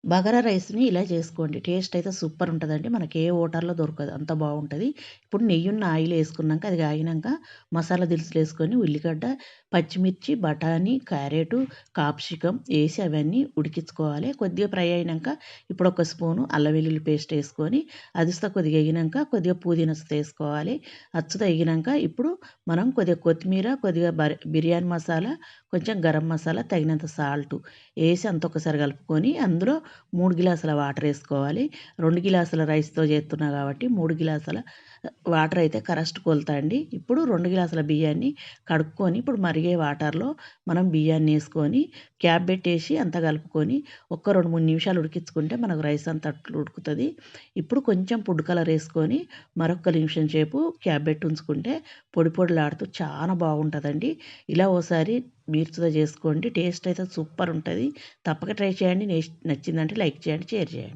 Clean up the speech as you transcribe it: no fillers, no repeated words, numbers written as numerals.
బగారా రైస్‌ని ఇలా చేసుకోండి. టేస్ట్ అయితే సూపర్ ఉంటదండి. మనకి ఏ హోటల్‌లో దొరకదు. అంత బావుంటది. ఇప్పుడు నెయ్యున్న ఆయిల్ ఏసుకున్నాక అది కాగినంక మసాలా దినుసులేసుకొని ఉల్లిగడ్డ, పచ్చిమిర్చి, బఠానీ, క్యారెటు, కాప్సికం ఏసి అవన్నీ ఉడికించుకోవాలి. కొద్దిగా ఫ్రై అయినంక ఇప్పుడు ఒక స్పూను అల్లం వెల్లుల్లి పేస్ట్ ఏసుకొని అదుస్తా కొద్దిగా ఎగినంక కొద్దిగా పుదీనా ఏసుకోవాలి. అచ్చుత ఎగినంక ఇప్పుడు మనం కొద్దిగా కొత్తిమీర, కొద్దిగా బిర్యానీ మసాలా, కొంచెం గరం మసాలా, తగినంత సాల్టు ఏసి అంతా ఒకసారి కలుపుకొని అందులో 3 గిలాసుల వాటరేసుకోవాలి. 2 గిలాసుల రైస్‌తో చేస్తున్నా కాబట్టి 3 గిలాసుల వాటరయితే కరెక్ట్ కొలత అండి. ఇప్పుడు 2 గిలాసుల బియ్యాన్ని కడుక్కొని ఇప్పుడు మరిగే వాటర్‌లో మనం బియ్యాన్నేసుకొని క్యాప్ పెట్టేసి అంతా కలుపుకొని ఒక్క 2, 3 నిమిషాలు ఉడికించుకుంటే మనకు రైస్ అంతా అట్లు ఉడుకుతది. ఇప్పుడు కొంచెం ఫుడ్ కలర్ ఏసుకొని మరొక్క నిమిషం సేపు క్యాప్ పెట్టి ఉంచుకుంటే పొడి పొడిలాడుతూ చాలా బాగుంటదండి. ఇలా ఓసారి మీరుతో చేసుకోండి. టేస్ట్ అయితే సూపర్ ఉంటది. తప్పక ట్రై చేయండి. నచ్చిందంటే లైక్ చేయండి, షేర్ చేయండి.